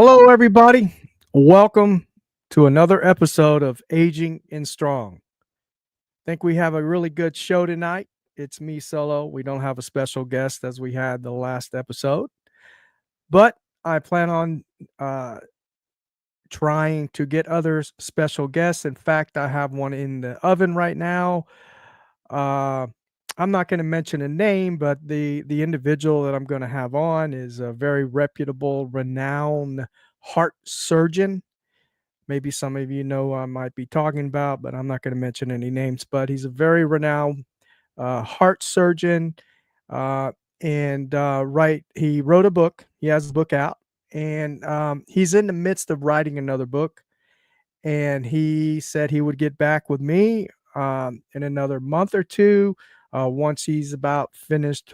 Hello, everybody. Welcome to another episode of Aging in Strong. Think we have a really good show tonight. It's me solo. We don't have a special guest as we had the last episode, but I plan on uh, trying to get other special guests. In fact, I have one in the oven right now. Uh, I'm not going to mention a name, but the individual that I'm going to have on is a very reputable, renowned heart surgeon. Maybe some of you know I might be talking about, but I'm not going to mention any names. But he's a very renowned heart surgeon, uh, and he wrote a book. He has a book out, and he's in the midst of writing another book. And he said he would get back with me in another month or two once he's about finished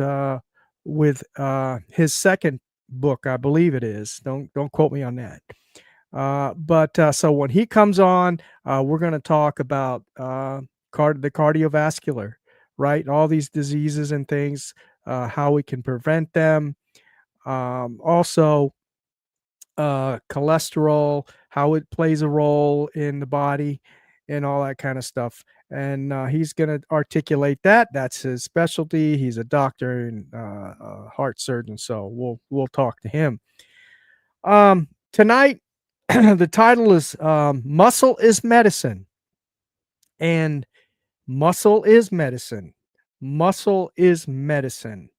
with his second book, I believe it is. Don't quote me on that. But so when he comes on, we're going to talk about the cardiovascular, right? All these diseases and things, how we can prevent them. Also, cholesterol, how it plays a role in the body, and all that kind of stuff. And he's going to articulate that. That's his specialty. He's a doctor and a heart surgeon, so we'll talk to him. Tonight, the title is Muscle is Medicine. And muscle is medicine. Muscle is medicine.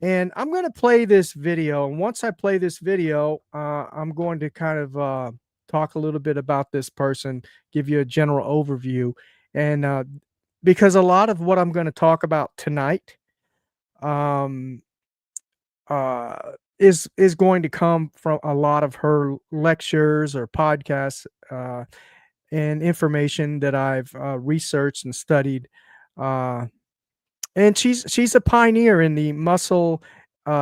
And I'm going to play this video. And once I play this video, I'm going to kind of talk a little bit about this person, give you a general overview. And because a lot of what I'm going to talk about tonight um, uh, is going to come from a lot of her lectures or podcasts and information that I've researched and studied. And she's a pioneer in the muscle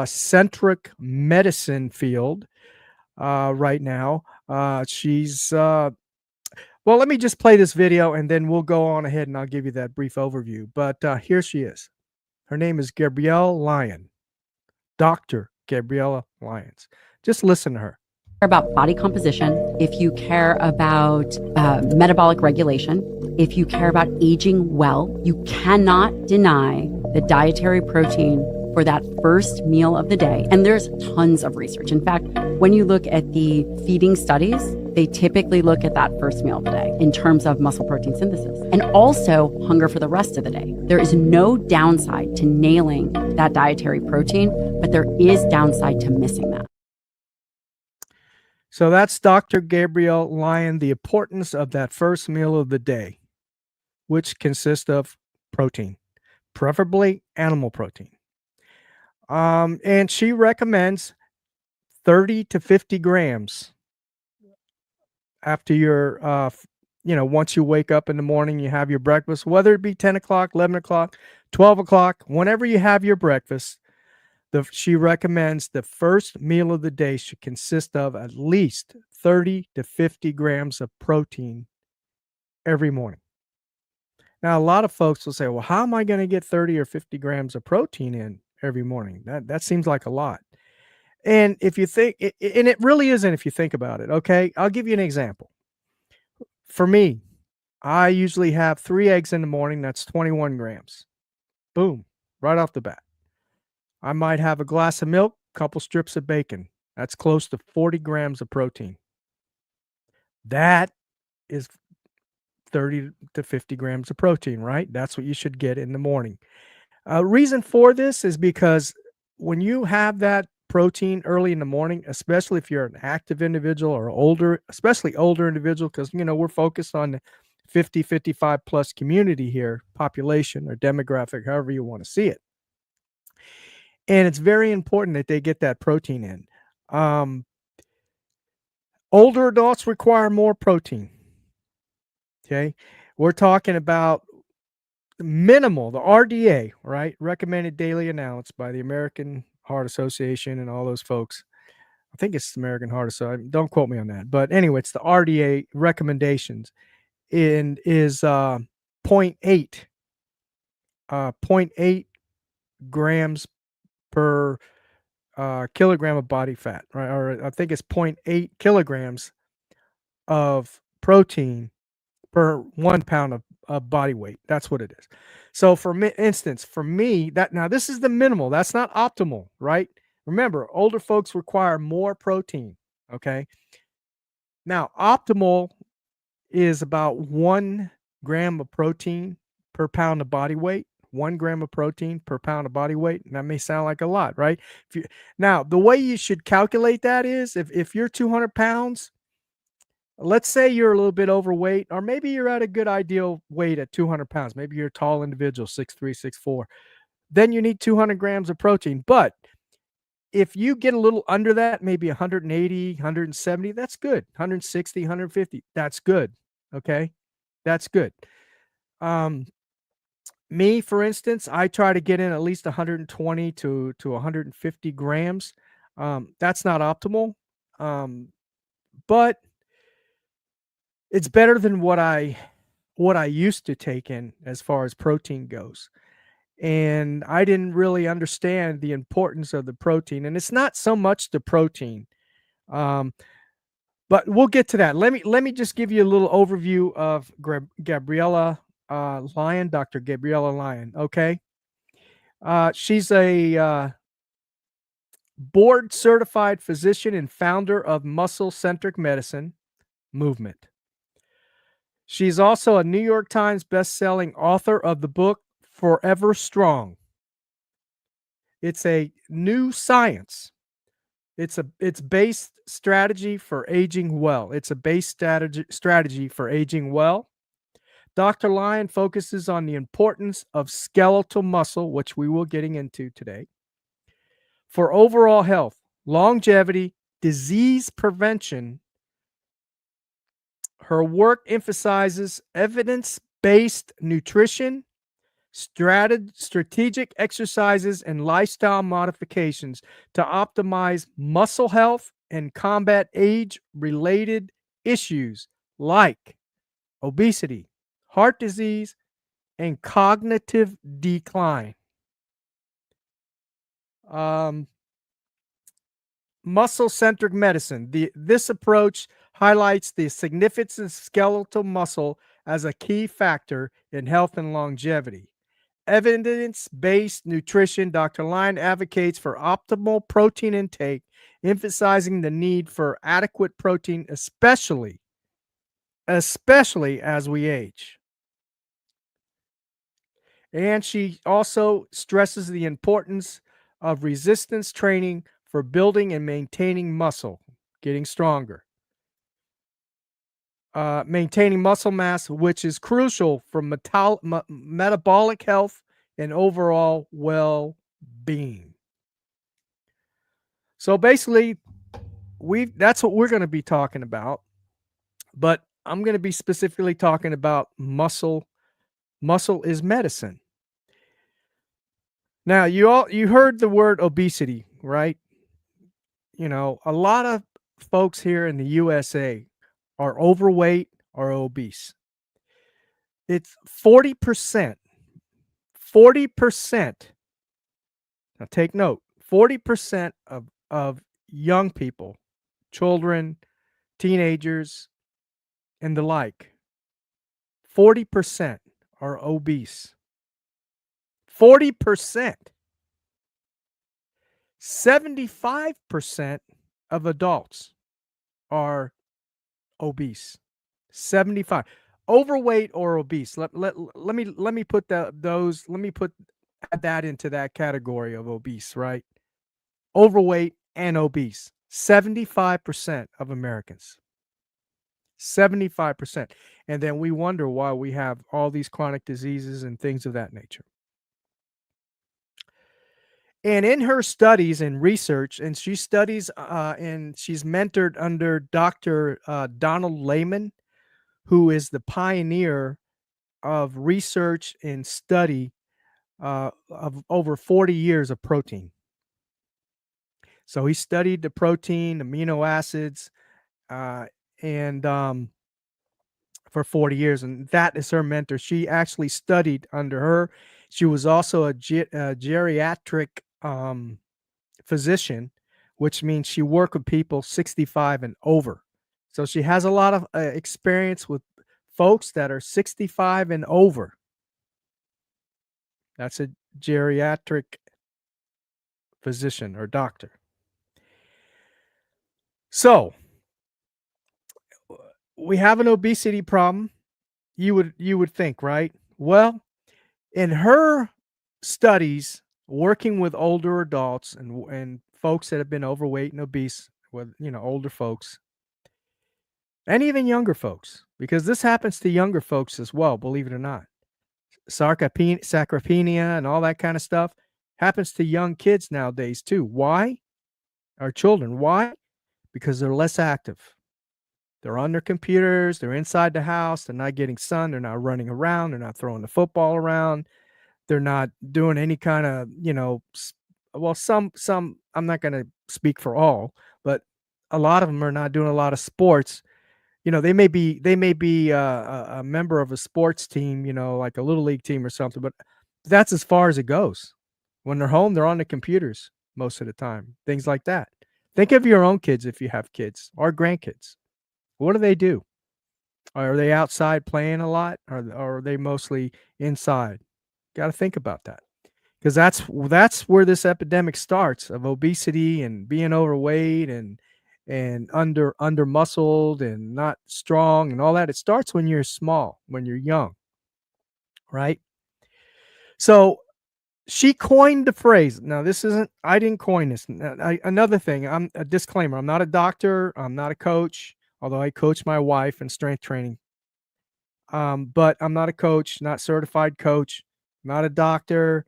centric medicine field right now. Well, let me just play this video and then we'll go on ahead and I'll give you that brief overview. But here she is. Her name is Gabrielle Lyon, Dr. Gabriella Lyons. Just listen to her. About body composition, if you care about metabolic regulation, if you care about aging well, you cannot deny the dietary protein for that first meal of the day. And there's tons of research. In fact, when you look at the feeding studies, they typically look at that first meal of the day in terms of muscle protein synthesis and also hunger for the rest of the day. There is no downside to nailing that dietary protein, but there is downside to missing that. So that's Dr. Gabrielle Lyon, the importance of that first meal of the day, which consists of protein, preferably animal protein. And she recommends 30 to 50 grams after your, once you wake up in the morning, you have your breakfast, whether it be 10 o'clock, 11 o'clock, 12 o'clock, whenever you have your breakfast. She recommends the first meal of the day should consist of at least 30 to 50 grams of protein every morning. Now, a lot of folks will say, well, how am I going to get 30 or 50 grams of protein in every morning? That seems like a lot. And if you think, and it really isn't if you think about it, okay? I'll give you an example. For me, I usually have 3 eggs in the morning. That's 21 grams. Boom, right off the bat. I might have a glass of milk, a couple strips of bacon. That's close to 40 grams of protein. That is 30 to 50 grams of protein, right? That's what you should get in the morning. Reason for this is because when you have that protein early in the morning, especially if you're an active individual or older, especially older individual, because, we're focused on the 50, 55 plus community here, population or demographic, however you want to see it. And it's very important that they get that protein in. Older adults require more protein. Okay. We're talking about minimal, the RDA, right? Recommended daily allowance by the American Heart Association and all those folks. I think it's the American Heart Association. Don't quote me on that. But anyway, it's the RDA recommendations and is 0.8 grams per kilogram of body fat, right? Or I think it's 0.8 kilograms of protein per 1 pound of body weight. That's what it is. So for instance, for me, that now this is the minimal. That's not optimal, right? Remember, older folks require more protein. Okay. Now, optimal is about 1 gram of protein per pound of body weight. 1 gram of protein per pound of body weight. And that may sound like a lot, right? Now, the way you should calculate that is if you're 200 pounds, let's say you're a little bit overweight, or maybe you're at a good ideal weight at 200 pounds. Maybe you're a tall individual, 6'3", 6'4". Then you need 200 grams of protein. But if you get a little under that, maybe 180, 170, that's good. 160, 150, that's good. Okay, that's good. Me, for instance, I try to get in at least 120 to 150 grams. That's not optimal, but it's better than what I used to take in as far as protein goes. And I didn't really understand the importance of the protein. And it's not so much the protein, but we'll get to that. Let me just give you a little overview of Gabriella Lyon, Dr. Gabriella Lyon. Okay, she's a board certified physician and founder of muscle centric medicine movement. She's also a New York Times best-selling author of the book Forever Strong. It's a new science. It's based strategy for aging well. It's a base strategy for aging well. Dr. Lyon focuses on the importance of skeletal muscle, which we will getting into today, for overall health, longevity, disease prevention. Her work emphasizes evidence-based nutrition, strategic exercises, and lifestyle modifications to optimize muscle health and combat age-related issues like obesity, heart disease, and cognitive decline. Muscle-centric medicine. This approach highlights the significance of skeletal muscle as a key factor in health and longevity. Evidence-based nutrition. Dr. Lyon advocates for optimal protein intake, emphasizing the need for adequate protein, especially as we age. And she also stresses the importance of resistance training for building and maintaining muscle, getting stronger. Maintaining muscle mass, which is crucial for metabolic health and overall well-being. So basically, that's what we're going to be talking about. But I'm going to be specifically talking about muscle. Muscle is medicine. Now, you heard the word obesity, right? You know, a lot of folks here in the USA are overweight or obese. It's 40%. 40%. Now take note, 40% of young people, children, teenagers, and the like, 40% are obese. 40%. 75% of adults are obese. 75. Overweight or obese. Let me put add that into that category of obese, right? Overweight and obese. 75% of Americans. 75%. And then we wonder why we have all these chronic diseases and things of that nature. And in her studies and research, and she studies and she's mentored under Dr. Donald Layman, who is the pioneer of research and study of over 40 years of protein. So he studied the protein, amino acids, and for 40 years, and that is her mentor. She actually studied under her. She was also a geriatric physician, which means she worked with people 65 and over. So she has a lot of experience with folks that are 65 and over. That's a geriatric physician or doctor. So we have an obesity problem. You would think, right? Well, in her studies working with older adults and folks that have been overweight and obese, with older folks and even younger folks, because this happens to younger folks as well, believe it or not. Sarcopenia and all that kind of stuff happens to young kids nowadays too. Why? Our children. Why? Because they're less active. They're on their computers, they're inside the house, they're not getting sun, they're not running around, they're not throwing the football around, they're not doing any kind of, well, some I'm not going to speak for all, but a lot of them are not doing a lot of sports. They may be a member of a sports team, like a little league team or something, but that's as far as it goes. When they're home, they're on the computers most of the time, things like that. Think of your own kids if you have kids or grandkids. What do they do? Are they outside playing a lot, or are they mostly inside? Got to think about that, because that's where this epidemic starts of obesity and being overweight and under muscled and not strong and all that. It starts when you're small, when you're young, right? So she coined the phrase. Now, this isn't, I didn't coin this. Another thing, I'm a disclaimer. I'm not a doctor. I'm not a coach, although I coach my wife in strength training. But I'm not a coach, not certified coach, not a doctor.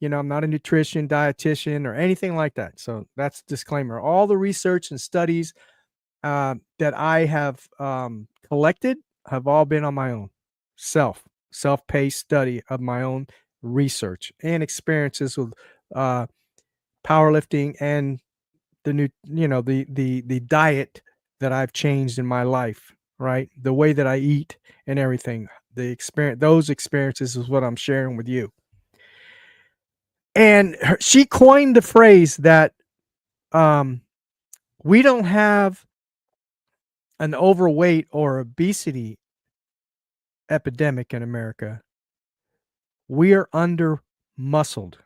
I'm not a nutrition dietitian or anything like that. So that's disclaimer. All the research and studies that I have collected have all been on my own, self-paced study of my own research and experiences with uh, powerlifting and the new, the diet that I've changed in my life, right? The way that I eat and everything. Those experiences is what I'm sharing with you. And she coined the phrase that we don't have an overweight or obesity epidemic in America. We are under muscled.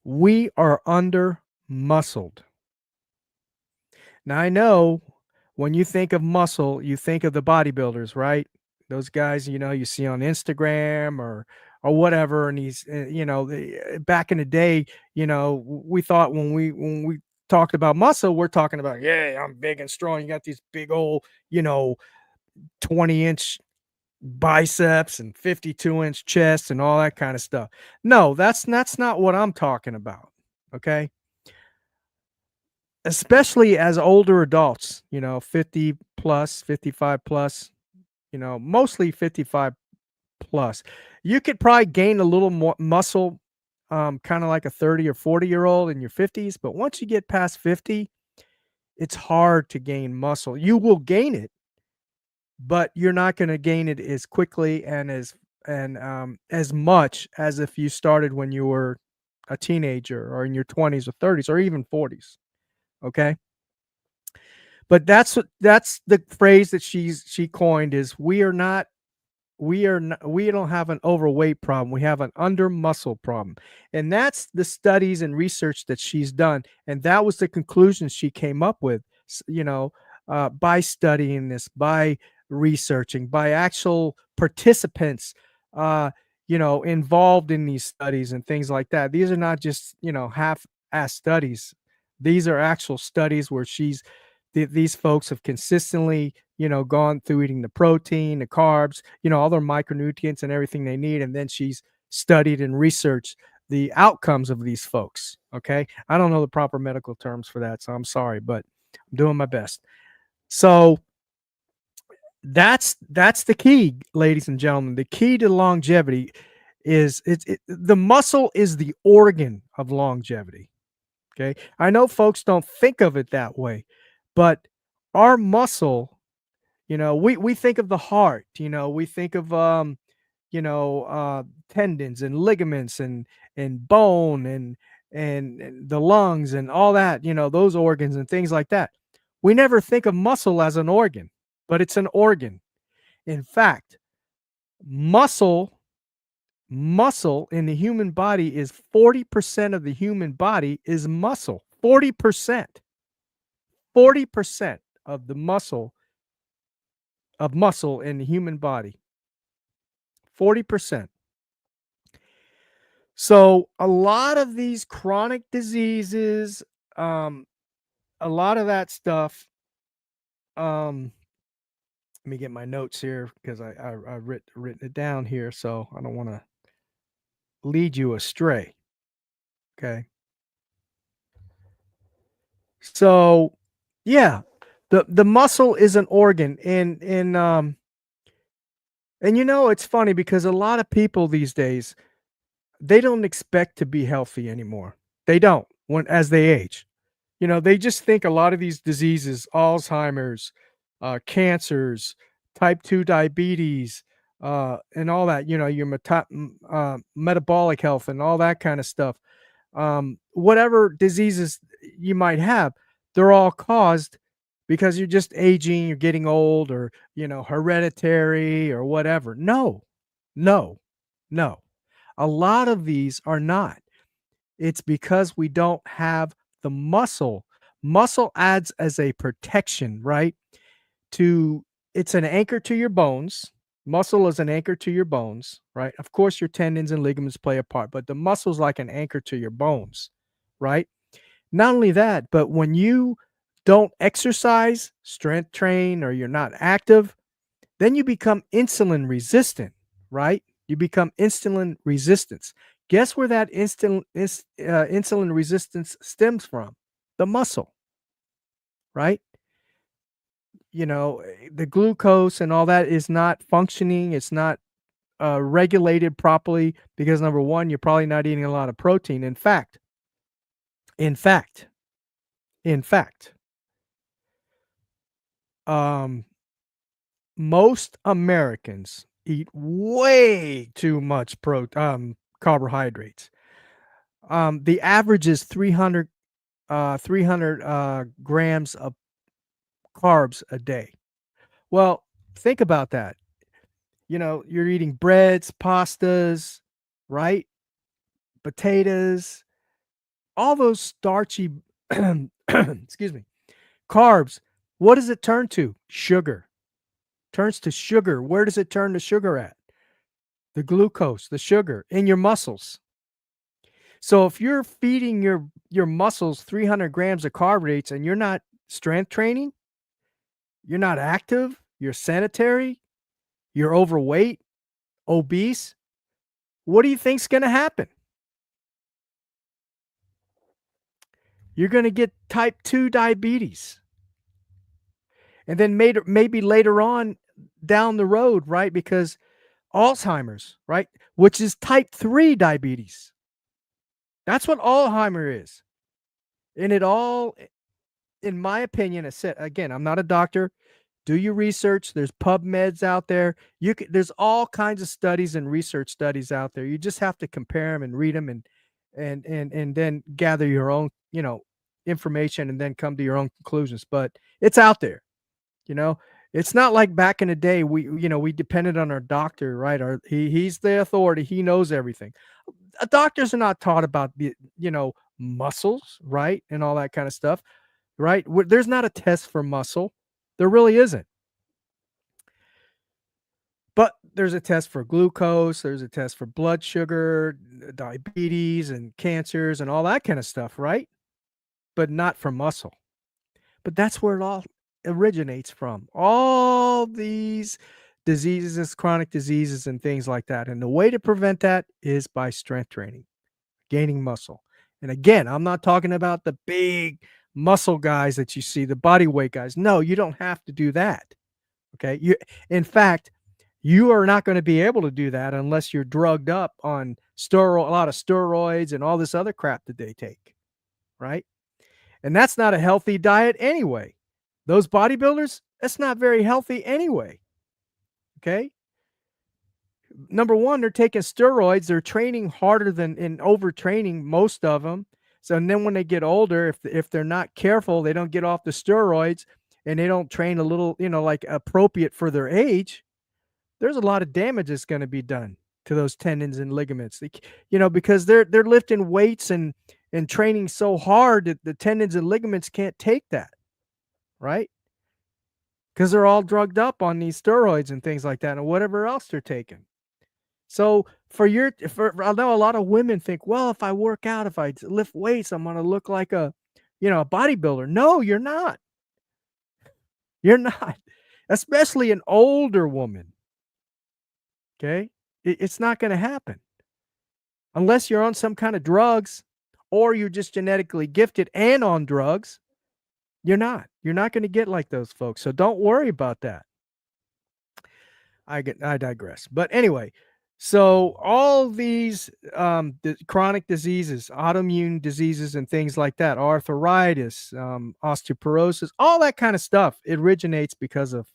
We are under muscled. Now, I know when you think of muscle, you think of the bodybuilders, right? Those guys, you see on Instagram or whatever. And back in the day, we thought when we talked about muscle, we're talking about, yeah, I'm big and strong. You got these big old, 20-inch biceps and 52-inch chest and all that kind of stuff. No, that's not what I'm talking about. Okay. Especially as older adults, 50 plus, 55 plus, mostly 55 plus. You could probably gain a little more muscle, kind of like a 30 or 40-year-old in your 50s. But once you get past 50, it's hard to gain muscle. You will gain it, but you're not going to gain it as quickly and as much as if you started when you were a teenager or in your 20s or 30s or even 40s. Okay. But that's the phrase that she coined is we don't have an overweight problem. We have an under muscle problem. And that's the studies and research that she's done. And that was the conclusion she came up with, by studying this, by researching, by actual participants, involved in these studies and things like that. These are not just, half-ass studies. These are actual studies where these folks have consistently, gone through eating the protein, the carbs, all their micronutrients and everything they need. And then she's studied and researched the outcomes of these folks. Okay. I don't know the proper medical terms for that, so I'm sorry, but I'm doing my best. So that's the key, ladies and gentlemen. The key to longevity is the muscle is the organ of longevity. Okay. I know folks don't think of it that way, but our muscle, we think of the heart, we think of tendons and ligaments and bone and the lungs and all that, those organs and things like that. We never think of muscle as an organ, but it's an organ. In fact, muscle muscle in the human body is 40% of the human body is muscle. 40%. 40% of the muscle in the human body. 40%. So a lot of these chronic diseases, a lot of that stuff, let me get my notes here because I written it down here, so I don't want to lead you astray. Okay. So yeah, the muscle is an organ, and it's funny because a lot of people these days, they don't expect to be healthy anymore. They don't as they age. They just think a lot of these diseases, Alzheimer's, cancers, type 2 diabetes, and all that, your metabolic health and all that kind of stuff. Whatever diseases you might have, they're all caused because you're just aging, you're getting old, or, hereditary or whatever. No, no, no. A lot of these are not. It's because we don't have the muscle. Muscle adds as a protection, right? To It's an anchor to your bones. Muscle is an anchor to your bones, right? Of course, your tendons and ligaments play a part, but the muscle's like an anchor to your bones, right? Not only that, but when you don't exercise, strength train, or you're not active, then you become insulin resistant, right? You become insulin resistance. Guess where that insulin resistance stems from? The muscle, right? The glucose and all that is not functioning. It's not regulated properly because number one, you're probably not eating a lot of protein. In fact, in fact, in fact, um, most Americans eat way too much carbohydrates. The average is 300 grams of carbs a day. Well, think about that. You're eating breads, pastas, right? Potatoes, all those starchy, excuse me, carbs. What does it turn to? Sugar. Turns to sugar. Where does it turn to sugar at? The glucose, the sugar in your muscles. So if you're feeding your muscles 300 grams of carbohydrates and you're not strength training, you're not active, you're sedentary, you're overweight, obese, what do you think's going to happen? You're going to get type 2 diabetes. And then maybe later on down the road, right? Because Alzheimer's, right? Which is type 3 diabetes. That's what Alzheimer is. And it all, in my opinion, I said, again, I'm not a doctor. Do your research. There's PubMeds out there. There's all kinds of studies and research studies out there. You just have to compare them and read them and then gather your own, information and then come to your own conclusions. But it's out there. It's not like back in the day we depended on our doctor, right? He's the authority. He knows everything. Doctors are not taught about the muscles, right? And all that kind of stuff, right? There's not a test for muscle. There really isn't. But there's a test for glucose, there's a test for blood sugar, diabetes and cancers and all that kind of stuff, right? But not for muscle. But that's where it all originates from. All these diseases, chronic diseases and things like that. And the way to prevent that is by strength training, gaining muscle. And again, I'm not talking about the big muscle guys that you see, the body weight guys. No, you don't have to do that. Okay. In fact, you are not going to be able to do that unless you're drugged up on a lot of steroids and all this other crap that they take. Right. And that's not a healthy diet anyway. Those bodybuilders, that's not very healthy anyway. Okay. Number one, they're taking steroids. They're training harder than in overtraining, most of them. So and then when they get older, if they're not careful, they don't get off the steroids and they don't train a little, like appropriate for their age, there's a lot of damage that's going to be done to those tendons and ligaments. Because they're lifting weights and training so hard that the tendons and ligaments can't take that, right? Because they're all drugged up on these steroids and things like that, and whatever else they're taking. So I know a lot of women think, well, if I work out, if I lift weights, I'm going to look like a bodybuilder. No, you're not. You're not, especially an older woman. Okay, it's not going to happen unless you're on some kind of drugs, or you're just genetically gifted and on drugs. You're not going to get like those folks. So don't worry about that. I digress. But anyway, so all these chronic diseases, autoimmune diseases, and things like that, arthritis, osteoporosis, all that kind of stuff, it originates because of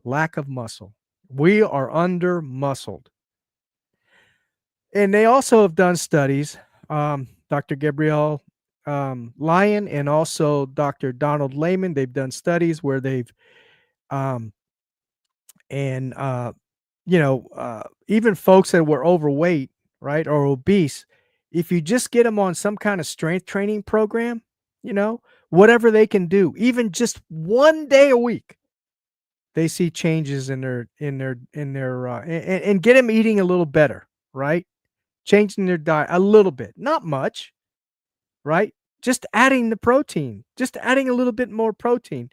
lack of muscle. We are under muscled. And they also have done studies, Dr. Gabrielle Lyon and also Dr. Donald Lehman. They've done studies where they've um, and even folks that were overweight, right, or obese, if you just get them on some kind of strength training program, whatever they can do, even just 1 day a week, they see changes and get them eating a little better, right? Changing their diet a little bit, not much, right? Just adding the protein, just adding a little bit more protein.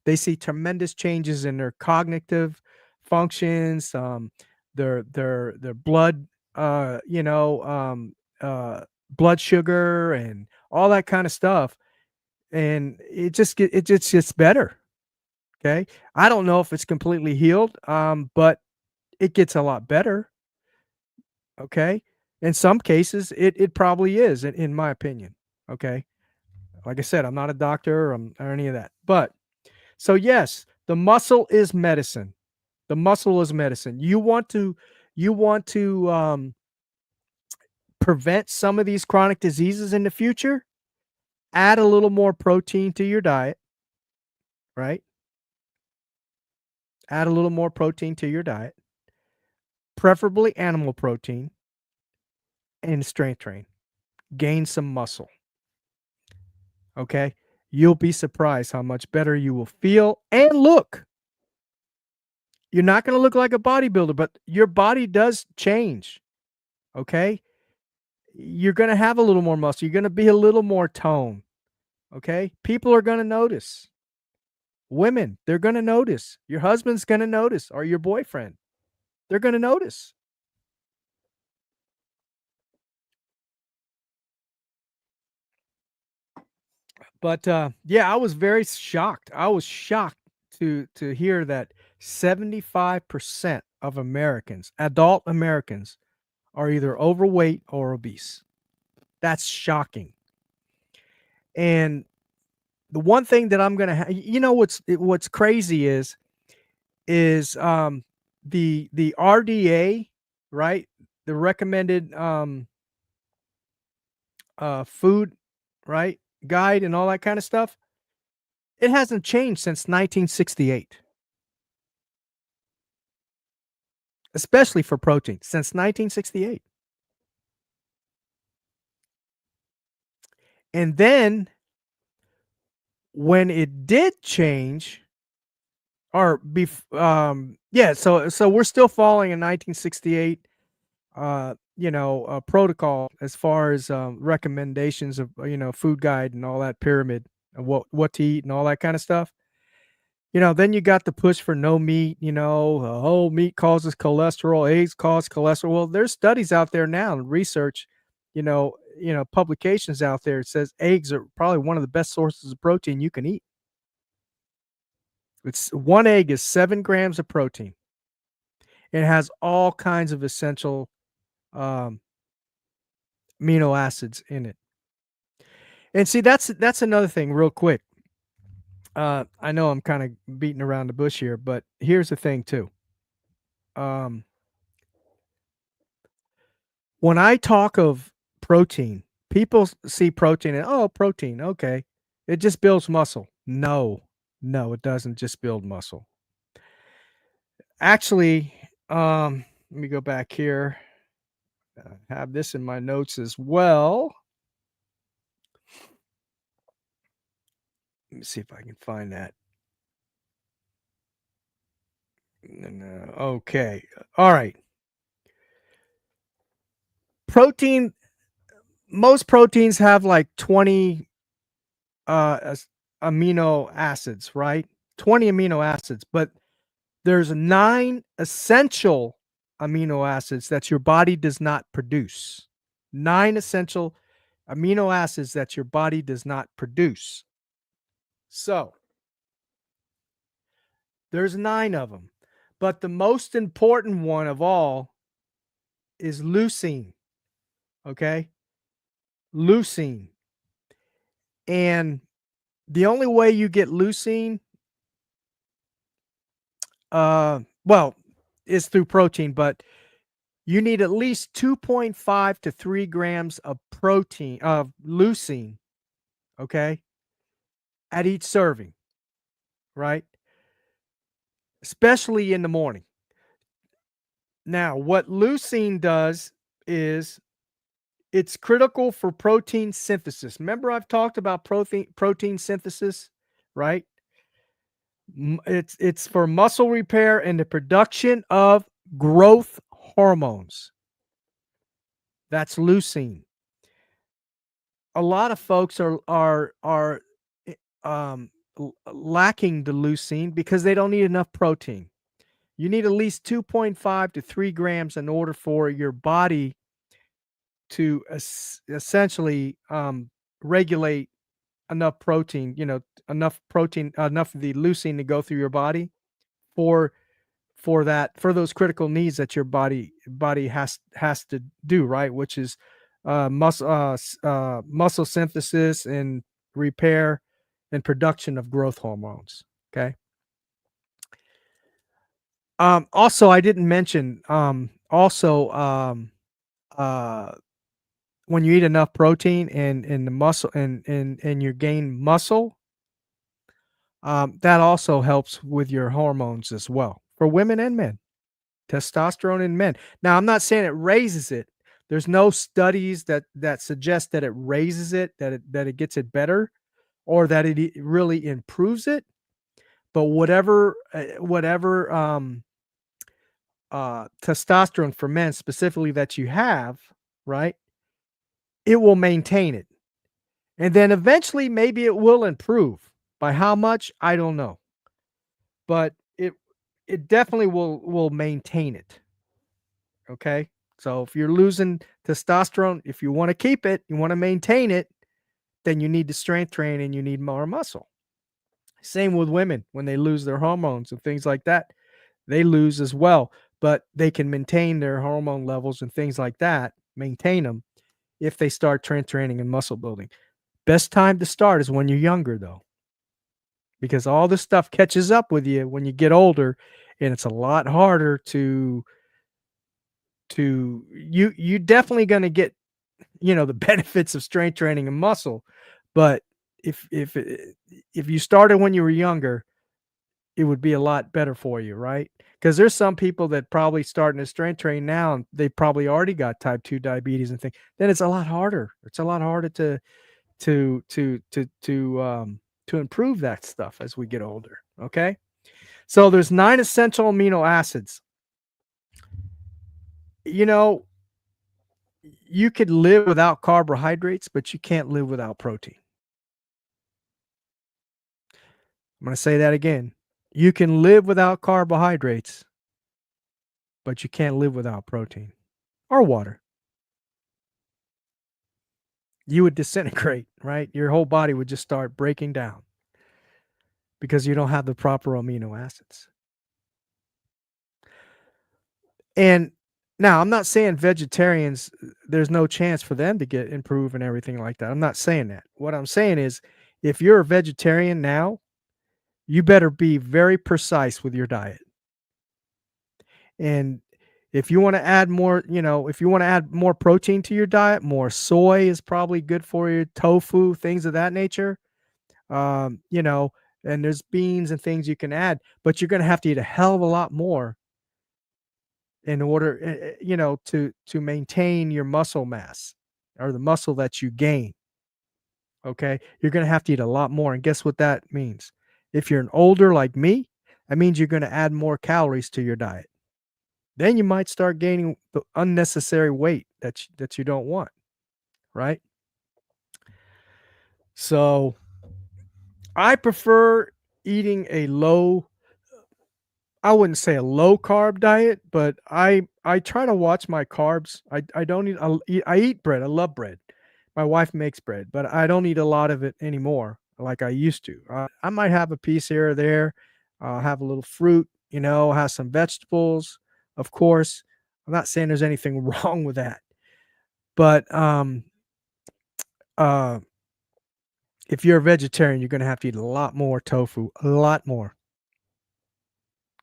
They see tremendous changes in their cognitive functions, their blood, blood sugar and all that kind of stuff, and it just gets better. Okay, I don't know if it's completely healed, but it gets a lot better. Okay, in some cases, it probably is, in my opinion. Okay, like I said, I'm not a doctor or any of that, but so yes, the muscle is medicine. The muscle is medicine. You want to prevent some of these chronic diseases in the future? Add a little more protein to your diet, right? Add a little more protein to your diet, preferably animal protein, and strength train. Gain some muscle. Okay? You'll be surprised how much better you will feel and look. You're not going to look like a bodybuilder, but your body does change. Okay? You're going to have a little more muscle. You're going to be a little more toned. Okay? People are going to notice. Women, they're going to notice. Your husband's going to notice, or your boyfriend. They're going to notice. But yeah, I was very shocked. I was shocked to hear that 75% of Americans, adult Americans, are either overweight or obese. That's shocking. And the one thing that I'm going to what's crazy is the RDA, right? The recommended food, right? Guide and all that kind of stuff. It hasn't changed since 1968. Especially for protein, since 1968. And then when it did change, so we're still following a 1968 protocol as far as recommendations of food guide and all that pyramid of what to eat and all that kind of stuff. Then you got the push for no meat, whole meat causes cholesterol, eggs cause cholesterol. Well, there's studies out there now and research, publications out there. It says eggs are probably one of the best sources of protein you can eat. It's one egg is 7 grams of protein. It has all kinds of essential um, amino acids in it. And see, that's another thing real quick. I know I'm kind of beating around the bush here, but here's the thing too. Um, when I talk of protein, People see protein and, oh, protein, okay. It just builds muscle. No, no, it doesn't just build muscle. Actually, let me go back here. I have this in my notes as well. Let me see if I can find that. No, okay. All right. Protein, most proteins have like 20 amino acids, right? 20 amino acids, but there's 9 essential amino acids that your body does not produce. 9 essential amino acids that your body does not produce. So, there's 9 of them. But the most important one of all is leucine, okay? Leucine. And the only way you get leucine, well, is through protein, but you need at least 2.5 to 3 grams of protein, of leucine, okay, at each serving, right? Especially in the morning. Now, what leucine does is it's critical for protein synthesis. Remember, I've talked about protein synthesis, right? It's for muscle repair and the production of growth hormones. That's leucine. A lot of folks are lacking the leucine because they don't need enough protein. You need at least 2.5 to 3 grams in order for your body to essentially regulate enough protein, enough of the leucine to go through your body for for those critical needs that your body has to do, right? Which is muscle synthesis and repair and production of growth hormones. Okay. Also, I didn't mention uh, when you eat enough protein and the muscle and you gain muscle, that also helps with your hormones as well for women and men. Testosterone in men. Now, I'm not saying it raises it. There's no studies that suggest that it raises it, that it gets it better, or that it really improves it. But whatever testosterone for men specifically that you have, right? It will maintain it, and then eventually maybe it will improve. By how much, I don't know, but it definitely will maintain it. Okay. So if you're losing testosterone, if you want to keep it, you want to maintain it, then you need to strength train and you need more muscle. Same with women when they lose their hormones and things like that, they lose as well, but they can maintain their hormone levels and things like that, maintain them if they start strength training and muscle building. Best time to start is when you're younger, though, because all this stuff catches up with you when you get older, and it's a lot harder you definitely going to get the benefits of strength training and muscle, but if you started when you were younger, it would be a lot better for you, right? Because there's some people that probably starting to strength train now and they probably already got type 2 diabetes and things. Then it's a lot harder. It's a lot harder to improve that stuff as we get older. Okay. So there's 9 essential amino acids. You know, you could live without carbohydrates, but you can't live without protein. I'm going to say that again. You can live without carbohydrates, but you can't live without protein or water. You would disintegrate, right? Your whole body would just start breaking down because you don't have the proper amino acids. And now I'm not saying vegetarians, there's no chance for them to get improve and everything like that. I'm not saying that. What I'm saying is if you're a vegetarian now, you better be very precise with your diet. And If you want to add more, if you want to add more protein to your diet, more soy is probably good for you, tofu, things of that nature. Um, you know, and there's beans and things you can add, but you're going to have to eat a hell of a lot more in order, to maintain your muscle mass or the muscle that you gain. Okay, you're going to have to eat a lot more, and guess what that means? If you're an older like me, that means you're going to add more calories to your diet. Then you might start gaining the unnecessary weight that you don't want, right? So I prefer eating a low, I wouldn't say a low carb diet, but I try to watch my carbs. I don't I eat bread. I love bread. My wife makes bread, but I don't eat a lot of it anymore like I used to. I might have a piece here or there. Have a little fruit, have some vegetables, of course. I'm not saying there's anything wrong with that, but uh, if you're a vegetarian, you're going to have to eat a lot more tofu, a lot more.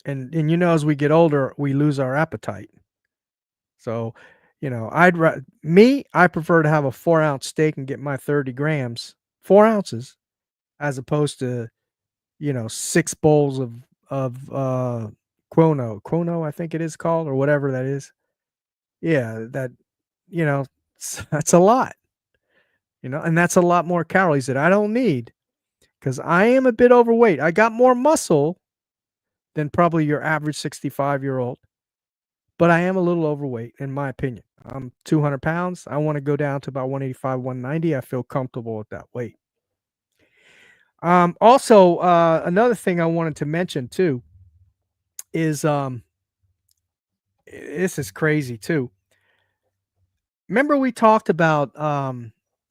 And as we get older, we lose our appetite. So, I prefer to have a 4-ounce steak and get my 30 grams, 4 ounces, as opposed to 6 bowls of quinoa, I think it is called, or whatever that is. Yeah, you know that's a lot, and that's a lot more calories that I don't need because I am a bit overweight. I got more muscle than probably your average 65-year-old, but I am a little overweight, in my opinion. I'm 200 pounds. I want to go down to about 185, 190. I feel comfortable with that weight. Also, another thing I wanted to mention too is this is crazy too. Remember we talked about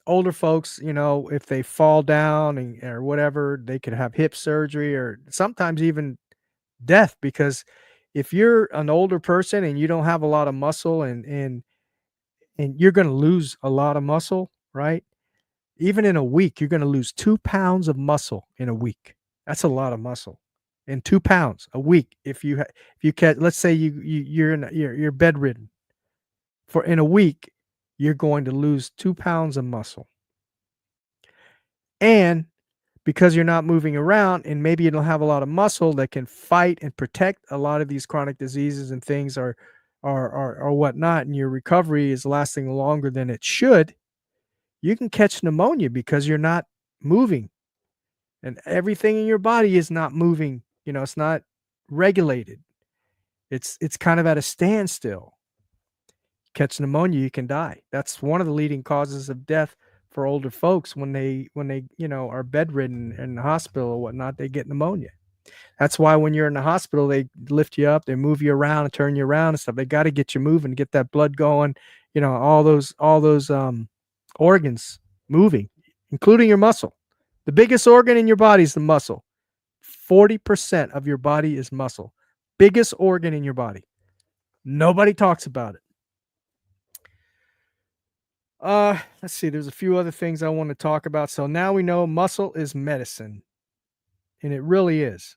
older folks, if they fall down or whatever, they could have hip surgery or sometimes even death because if you're an older person and you don't have a lot of muscle and you're going to lose a lot of muscle, right? Even in a week, you're going to lose 2 pounds of muscle in a week. That's a lot of muscle. In 2 pounds a week, if you catch, let's say you're bedridden for in a week, you're going to lose 2 pounds of muscle, and because you're not moving around, and maybe you don't have a lot of muscle that can fight and protect a lot of these chronic diseases and things, or whatnot, and your recovery is lasting longer than it should. You can catch pneumonia because you're not moving and everything in your body is not moving. It's not regulated. It's kind of at a standstill. Catch pneumonia, you can die. That's one of the leading causes of death for older folks when they are bedridden in the hospital or whatnot. They get pneumonia. That's why when you're in the hospital, they lift you up, they move you around and turn you around and stuff. They got to get you moving, get that blood going. All those organs moving, including your muscle. The biggest organ in your body is the muscle. 40% of your body is muscle. Biggest organ in your body. Nobody talks about it. Let's see. There's a few other things I want to talk about. So now we know muscle is medicine, and it really is.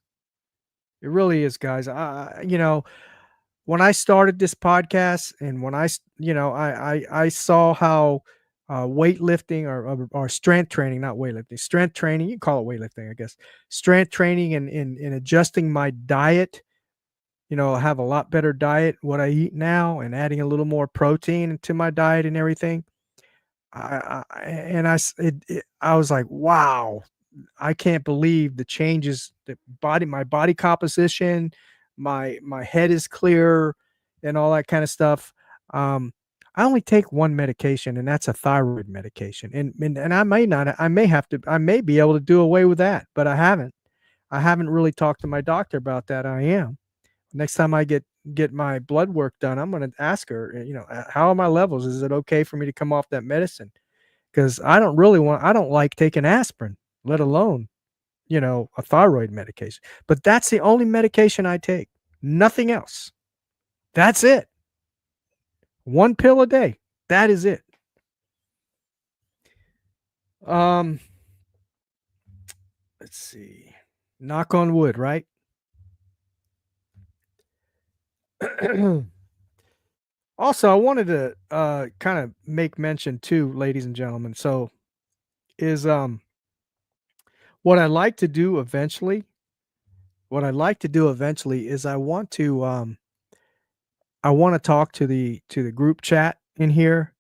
It really is, guys. When I started this podcast, and when I saw how weightlifting or strength training, not weightlifting, strength training, you can call it weightlifting, I guess, strength training and in adjusting my diet, have a lot better diet, what I eat now, and adding a little more protein into my diet and everything. I was like, wow, I can't believe the changes, my body composition, my head is clear and all that kind of stuff. I only take one medication, and that's a thyroid medication. And I may be able to do away with that, but I haven't. I haven't really talked to my doctor about that. I am. Next time I get my blood work done, I'm going to ask her, how are my levels? Is it okay for me to come off that medicine? Because I don't like taking aspirin, let alone, a thyroid medication. But that's the only medication I take. Nothing else. That's it. One pill a day. That is it. Um, let's see. Knock on wood, right? Also, I wanted to kind of make mention too, ladies and gentlemen. So is what I like to do eventually, what I like to do eventually is I want to talk to the group chat in here.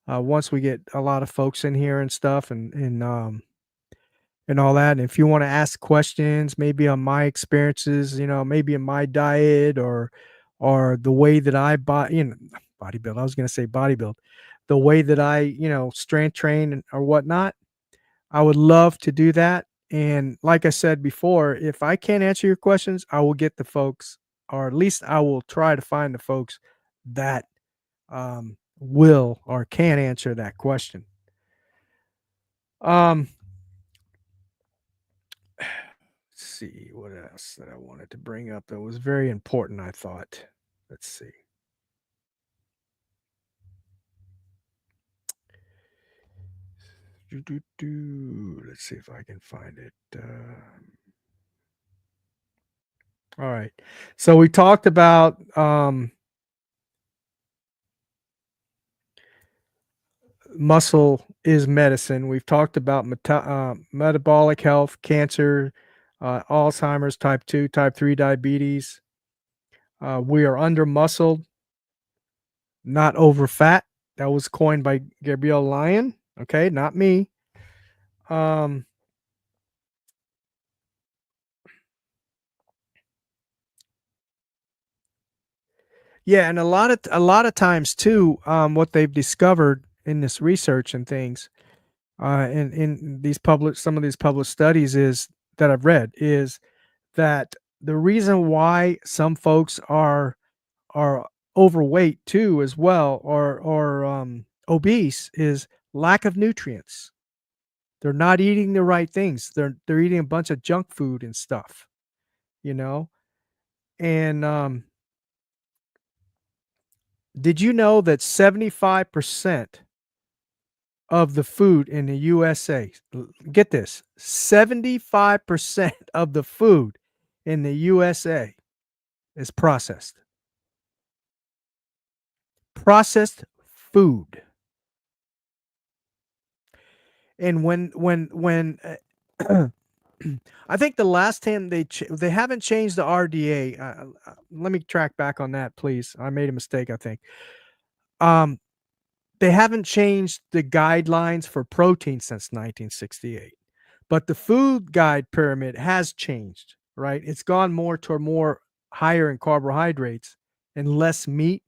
Once we get a lot of folks in here and stuff and all that. And if you want to ask questions, maybe on my experiences, maybe in my diet or the way that bodybuild. I was going to say bodybuild, the way that I strength train or whatnot. I would love to do that. And like I said before, if I can't answer your questions, I will get the folks, or at least I will try to find the folks that will or can answer that question. Um, let's see what else that I wanted to bring up that was very important, I thought. Let's see. Let's see if I can find it. All right. So we talked about muscle is medicine. We've talked about metabolic health, cancer, Alzheimer's, type 2, type 3 diabetes. We are under muscled, not over fat. That was coined by Gabrielle Lyon. Okay, not me. Um, yeah, and a lot of times too, what they've discovered in this research and things, in these public some of these published studies is that I've read is that the reason why some folks are overweight too as well or obese is lack of nutrients. They're not eating the right things. They're eating a bunch of junk food and stuff, you know? And did you know that 75% of the food in the USA, get this, 75% of the food in the USA is processed. Processed food. And when I think the last time they haven't changed the RDA. Let me track back on that, please. I made a mistake, I think. Um, they haven't changed the guidelines for protein since 1968, but the food guide pyramid has changed. Right, it's gone more toward more higher in carbohydrates and less meat,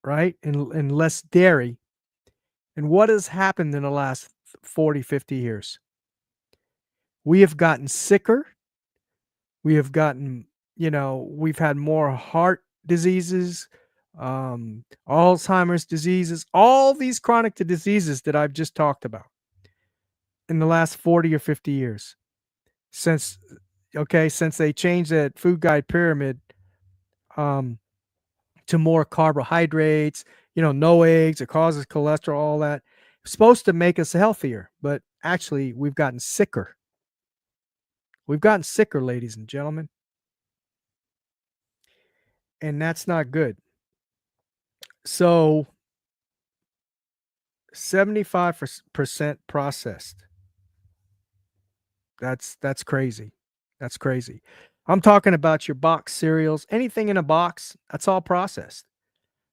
right, and less dairy. And what has happened in the last 40, 50 years? We have gotten sicker. We have gotten, we've had more heart diseases, Alzheimer's diseases, all these chronic diseases that I've just talked about in the last 40 or 50 years since, since they changed that food guide pyramid um, to more carbohydrates, no eggs, it causes cholesterol, all that. It's supposed to make us healthier, but actually, we've gotten sicker. We've gotten sicker, ladies and gentlemen, and that's not good. So 75% processed. That's crazy. That's crazy. I'm talking about your box cereals, anything in a box, that's all processed.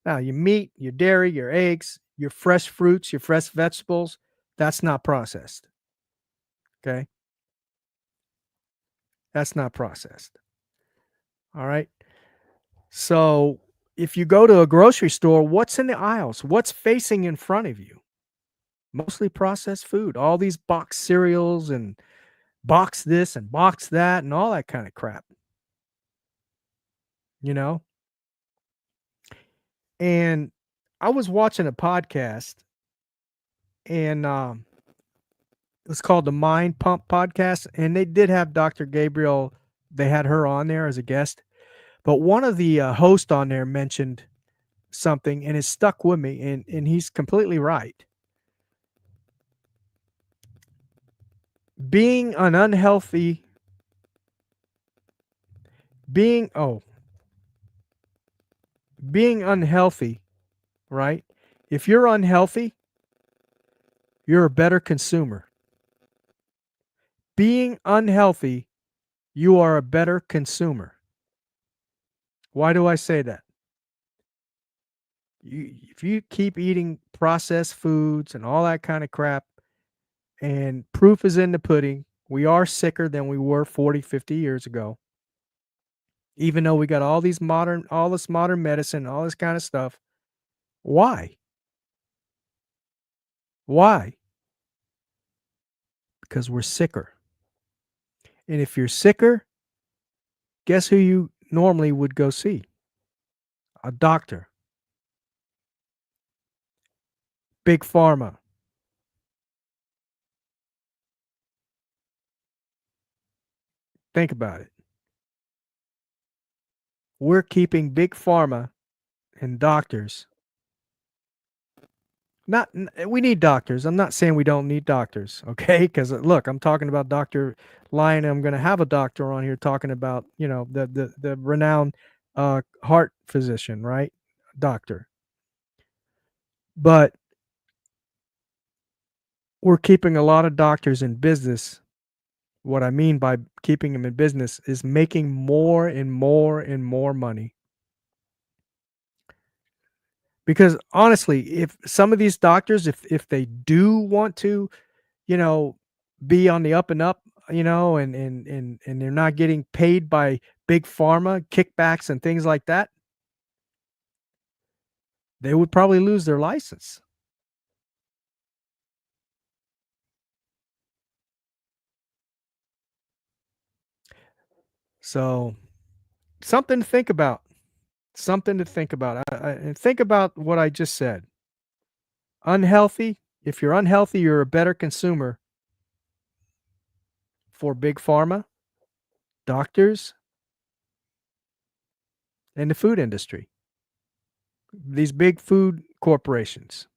Now, your meat, your dairy, your eggs, your fresh fruits, your fresh vegetables, that's not processed. Okay? That's not processed. All right? So, if you go to a grocery store, what's in the aisles? What's facing in front of you? Mostly processed food. All these box cereals and box this and box that and all that kind of crap, you know? And I was watching a podcast and it was called the Mind Pump podcast. And they did have Dr. Gabriel, they had her on there as a guest. But one of the hosts on there mentioned something and it stuck with me. And he's completely right. Being an unhealthy, being, oh, being unhealthy right? If you're unhealthy, you're a better consumer. Being unhealthy, you are a better consumer. Why do I say that? If you keep eating processed foods and all that kind of crap, and proof is in the pudding, we are sicker than we were 40, 50 years ago. Even though we got all this modern medicine, all this kind of stuff. Why? Why? Because we're sicker. And if you're sicker, guess who you normally would go see? A doctor. Big pharma. Think about it. We're keeping big pharma and doctors. Not we need doctors. I'm not saying we don't need doctors, okay? Because look, I'm talking about Dr. Lyon. I'm going to have a doctor on here talking about the renowned heart physician, right? Doctor. But we're keeping a lot of doctors in business. What I mean by keeping them in business is making more and more and more money. Because honestly, if some of these doctors, if they do want to, you know, be on the up and up, and they're not getting paid by big pharma, kickbacks and things like that, they would probably lose their license. So, something to think about. Something to think about. And think about what I just said. Unhealthy. If you're unhealthy, you're a better consumer for big pharma, doctors, and the food industry. These big food corporations.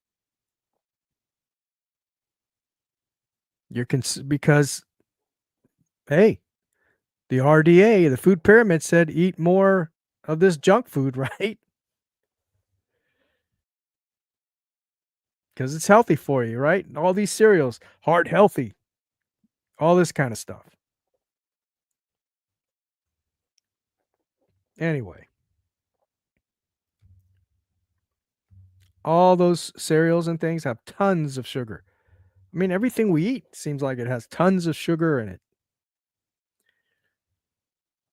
Because hey, the RDA, the food pyramid said eat more of this junk food, right? Because it's healthy for you, right? All these cereals, heart healthy, all this kind of stuff. Anyway, all those cereals and things have tons of sugar. I mean, everything we eat seems like it has tons of sugar in it.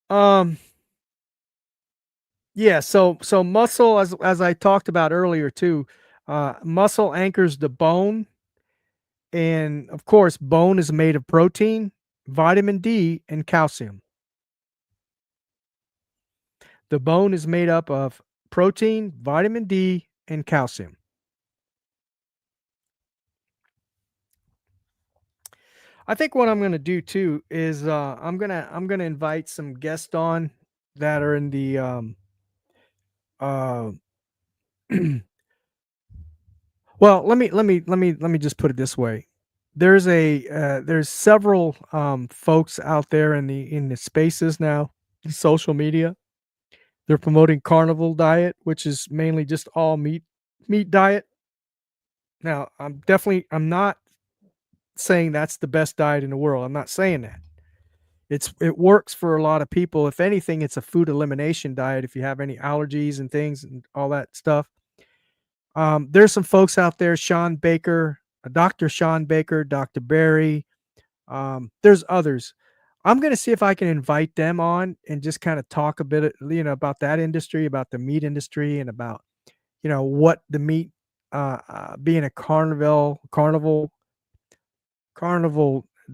Um, yeah, so muscle, as I talked about earlier too, muscle anchors the bone, and of course, bone is made of protein, vitamin D, and calcium. The bone is made up of protein, vitamin D, and calcium. I think what I'm gonna do too is I'm gonna invite some guests on that are in the uh well, let me just put it this way. There's several folks out there in the spaces now, social media. They're promoting carnivore diet, which is mainly just all meat diet. Now, I'm not saying that's the best diet in the world. I'm not saying that. It works for a lot of people. If anything, it's a food elimination diet if you have any allergies and things and all that stuff. There's some folks out there, Sean Baker, Dr. Sean Baker, Dr. Barry. There's others. I'm going to see if I can invite them on and just kind of talk a bit, about that industry, about the meat industry, and about what the meat, being a carnival,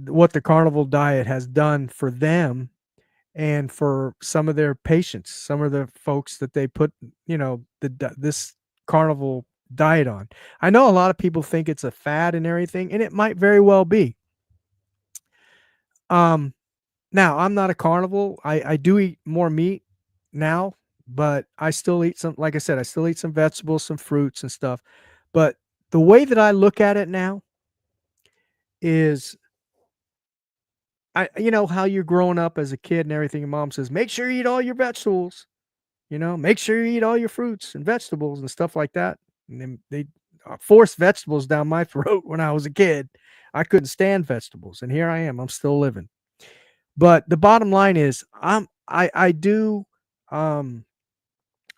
what the carnival diet has done for them and for some of their patients, some of the folks that they put, this carnival diet on. I know a lot of people think it's a fad and everything, and it might very well be. Um, Now I'm not a carnivore. I do eat more meat now, but I still eat some. Like I said, I still eat some vegetables, some fruits, and stuff. But the way that I look at it now is how you're growing up as a kid and everything. Your mom says, make sure you eat all your vegetables, make sure you eat all your fruits and vegetables and stuff like that. And they forced vegetables down my throat when I was a kid. I couldn't stand vegetables, and here I am. I'm still living. But the bottom line is, I do, um,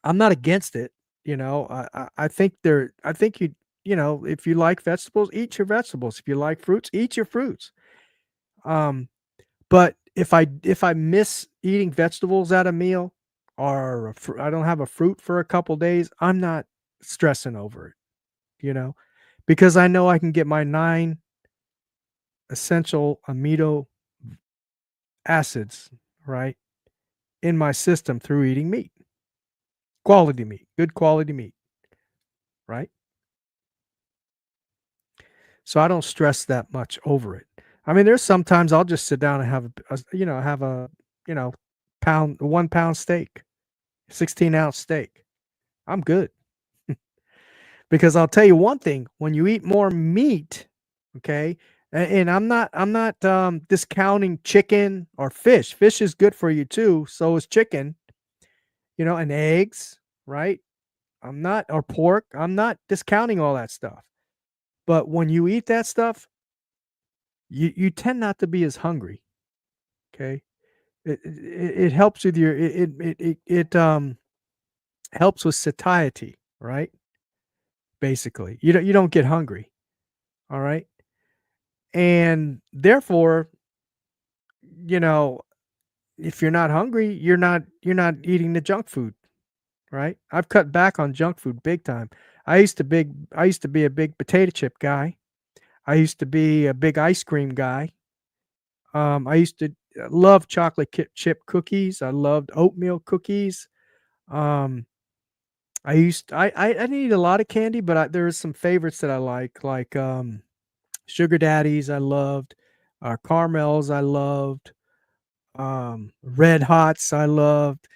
I'm not against it. I think I think if you like vegetables, eat your vegetables. If you like fruits, eat your fruits. Um, but if I miss eating vegetables at a meal, or I don't have a fruit for a couple days, I'm not stressing over it, you know, because I know I can get my 9 essential amino acids, right, in my system through eating meat, quality meat, good quality meat, right? So I don't stress that much over it. I mean, there's sometimes I'll just sit down and have a, you know, 1 pound steak, 16-ounce steak. I'm good. Because I'll tell you one thing, when you eat more meat, okay, and I'm not discounting chicken or fish. Fish is good for you too, so is chicken, and eggs, right? I'm not or pork. I'm not discounting all that stuff. But when you eat that stuff, you tend not to be as hungry, okay? It helps with your it helps with satiety, right? Basically. You don't get hungry, all right? And therefore, you know, if you're not hungry, you're not eating the junk food, right? I've cut back on junk food big time. I used to be a big potato chip guy. I used to be a big ice cream guy. I used to love chocolate chip cookies. I loved oatmeal cookies. Um, I didn't eat a lot of candy, but there's some favorites that I like sugar daddies. I loved caramels. I loved red hots. I loved.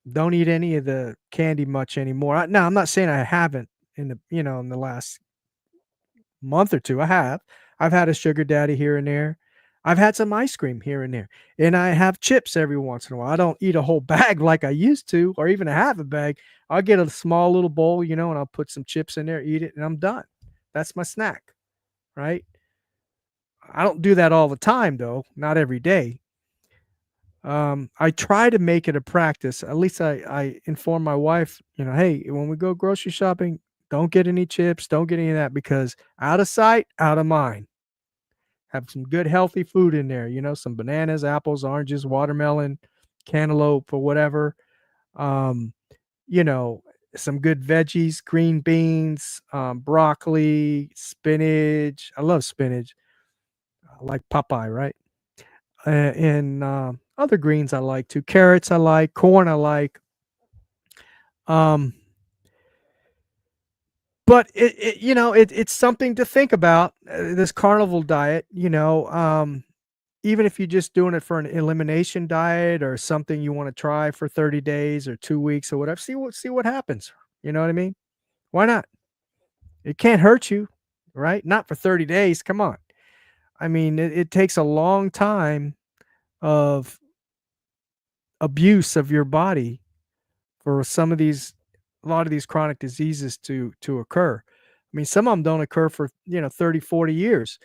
Don't eat any of the candy much anymore. Now I'm not saying I haven't in the last month or 2, I have. I've had a sugar daddy here and there. I've had some ice cream here and there, and I have chips every once in a while. I don't eat a whole bag like I used to, or even a half a bag. I'll get a small little bowl, and I'll put some chips in there, eat it, and I'm done. That's my snack, right? I don't do that all the time though, not every day. I try to make it a practice. At least I inform my wife, hey, when we go grocery shopping, don't get any chips, don't get any of that because out of sight, out of mind. Have some good healthy food in there, some bananas, apples, oranges, watermelon, cantaloupe, or whatever. Um, you know, some good veggies, green beans, broccoli, spinach. I love spinach. I like Popeye, right? And other greens I like too. Carrots I like, corn I like. Um, but it's something to think about. This carnivore diet, even if you're just doing it for an elimination diet or something you want to try for 30 days or 2 weeks or whatever, see what happens. You know what I mean? Why not? It can't hurt you, right? Not for 30 days. Come on. I mean, it takes a long time of abuse of your body for a lot of these chronic diseases to occur. I mean, some of them don't occur for 30, 40 years.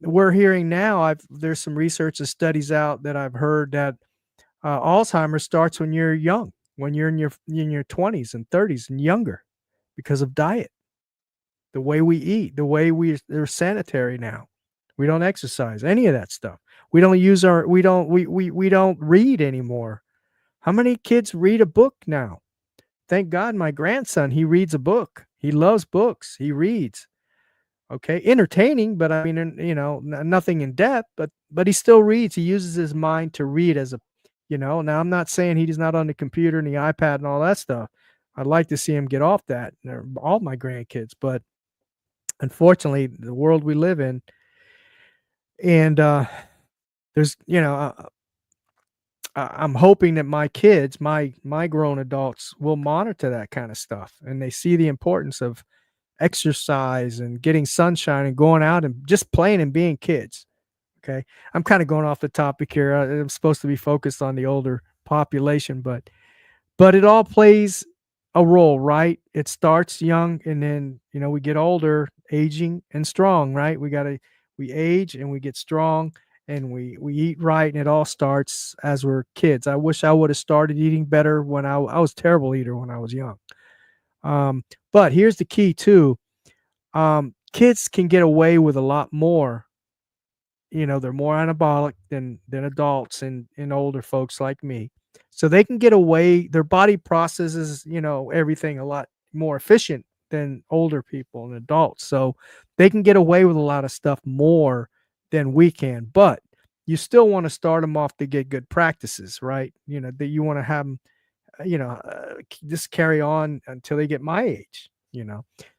We're hearing now. There's some research and studies out that I've heard that Alzheimer's starts when you're young, when you're in your 20s and 30s and younger, because of diet, the way we eat, the way they're sanitary now. We don't exercise, any of that stuff. We don't use our we don't read anymore. How many kids read a book now? Thank God my grandson, he reads a book. He loves books. He reads. Okay, entertaining, but I mean, nothing in depth, but he still reads. He uses his mind to read now I'm not saying he's not on the computer and the iPad and all that stuff. I'd like to see him get off that, all my grandkids, but unfortunately, the world we live in, and there's, I'm hoping that my kids, my grown adults, will monitor that kind of stuff, and they see the importance of exercise and getting sunshine and going out and just playing and being kids. Okay, I'm kind of going off the topic here. I'm supposed to be focused on the older population, but it all plays a role, right? It starts young and then, we get older, aging and strong, right? We age and we get strong and we eat right and it all starts as we're kids. I wish I would have started eating better when I was a terrible eater when I was young. Um, but here's the key too. Kids can get away with a lot more. They're more anabolic than adults and older folks like me. So they can get away, their body processes, everything a lot more efficient than older people and adults. So they can get away with a lot of stuff more than we can. But you still want to start them off to get good practices, right? That you want to have them, just carry on until they get my age.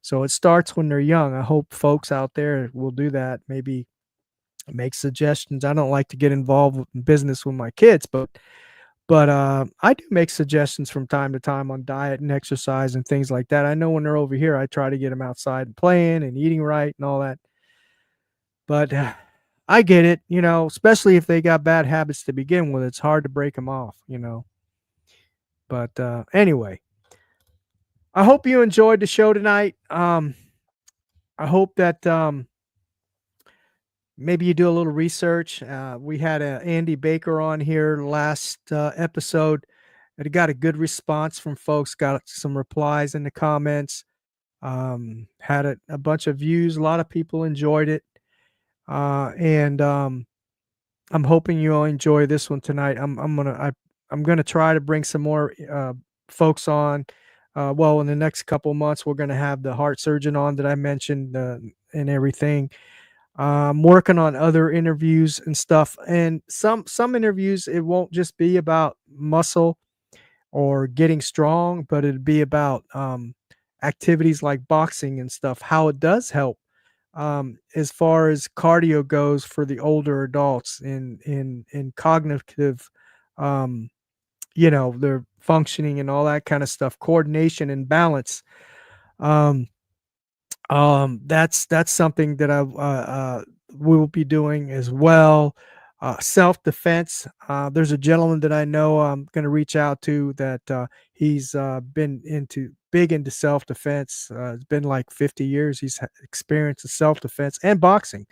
So it starts when they're young. I hope folks out there will do that. Maybe make suggestions. I don't like to get involved in business with my kids, but I do make suggestions from time to time on diet and exercise and things like that. I know when they're over here, I try to get them outside and playing and eating right and all that. But I get it, especially if they got bad habits to begin with. It's hard to break them off. But anyway, I hope you enjoyed the show tonight. I hope that maybe you do a little research. We had Andy Baker on here last episode. It got a good response from folks, got some replies in the comments, had a bunch of views. A lot of people enjoyed it. And I'm hoping you'll enjoy this one tonight. I'm gonna try to bring some more folks on. Well, in the next couple months, we're gonna have the heart surgeon on that I mentioned and everything. I'm working on other interviews and stuff, and some interviews it won't just be about muscle or getting strong, but it'd be about activities like boxing and stuff, how it does help as far as cardio goes for the older adults in cognitive, um, their functioning and all that kind of stuff, coordination and balance. Um, that's something that I will be doing as well. Self defense. There's a gentleman that I know I'm going to reach out to that he's been big into self defense. It's been like 50 years. He's experienced in self defense and boxing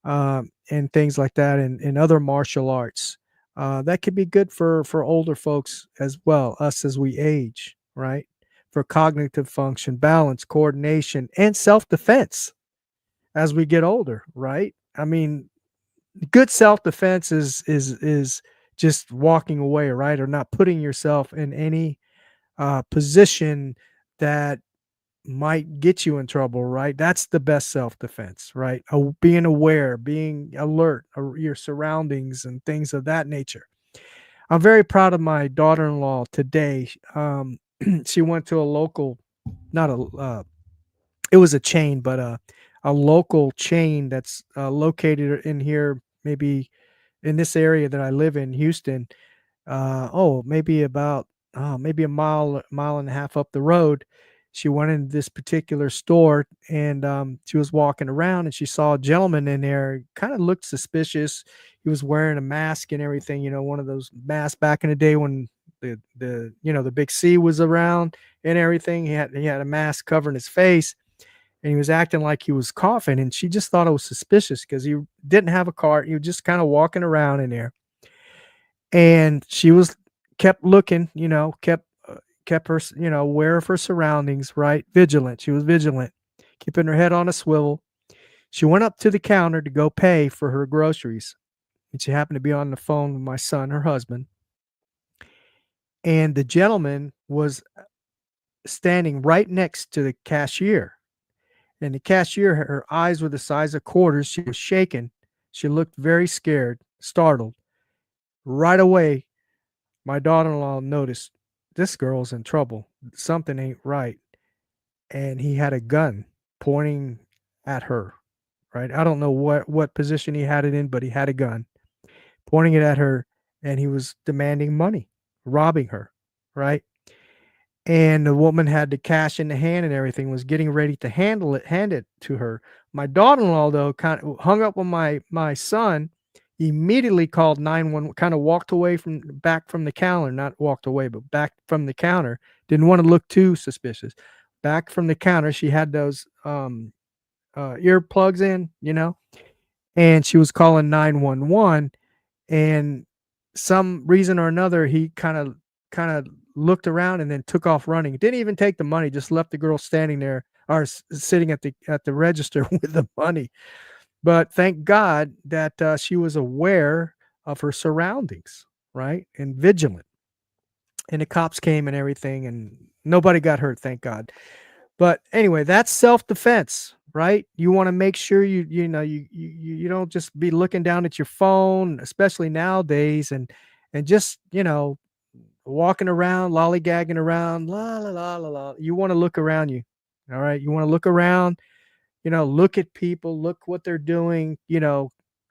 and things like that, and other martial arts. That could be good for older folks as well, us as we age, right? For cognitive function, balance, coordination, and self defense as we get older, right? I mean, good self defense is just walking away, right, or not putting yourself in any position that might get you in trouble, right? That's the best self defense, right? Being aware, being alert of your surroundings and things of that nature. I'm very proud of my daughter-in-law today. She went to a local, not a, it was a chain, but a local chain that's located in here, maybe in this area that I live in, Houston. Maybe about maybe a mile and a half up the road. She went into this particular store and she was walking around and she saw a gentleman in there, kind of looked suspicious. He was wearing a mask and everything, one of those masks back in the day when the big C was around and everything. He had a mask covering his face and he was acting like he was coughing, and she just thought it was suspicious because he didn't have a cart. He was just kind of walking around in there, and she was kept looking, kept her, aware of her surroundings, right? Vigilant. She was vigilant, keeping her head on a swivel. She went up to the counter to go pay for her groceries, and she happened to be on the phone with my son, her husband, and the gentleman was standing right next to the cashier. And the cashier, her eyes were the size of quarters. She was shaking. She looked very scared, startled. Right away, my daughter-in-law noticed this girl's in trouble. Something ain't right. And he had a gun pointing at her, right? I don't know what position he had it in, but he had a gun pointing it at her, and he was demanding money, robbing her, right? And the woman had the cash in the hand and everything, was getting ready to hand it to her. My daughter-in-law, though, kind of hung up on my son, immediately called 911, kind of walked away from back from the counter, not walked away, but back from the counter. Didn't want to look too suspicious. Back from the counter, she had those earplugs in, and she was calling 911. And some reason or another, he kind of looked around and then took off running. Didn't even take the money, just left the girl standing there or sitting at the register with the money. But thank God that she was aware of her surroundings, right, and vigilant. And the cops came and everything, and nobody got hurt, thank God. But anyway, that's self-defense, right? You wanna make sure you don't just be looking down at your phone, especially nowadays, and just, walking around, lollygagging around, la, la, la, la, la. You wanna look around you, all right? You wanna look around, look at people, look what they're doing,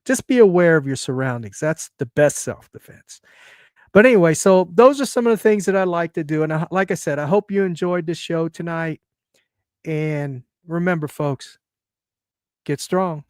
just be aware of your surroundings. That's the best self-defense. But anyway, so those are some of the things that I like to do, and like I said, I hope you enjoyed this show tonight. And remember, folks, get strong.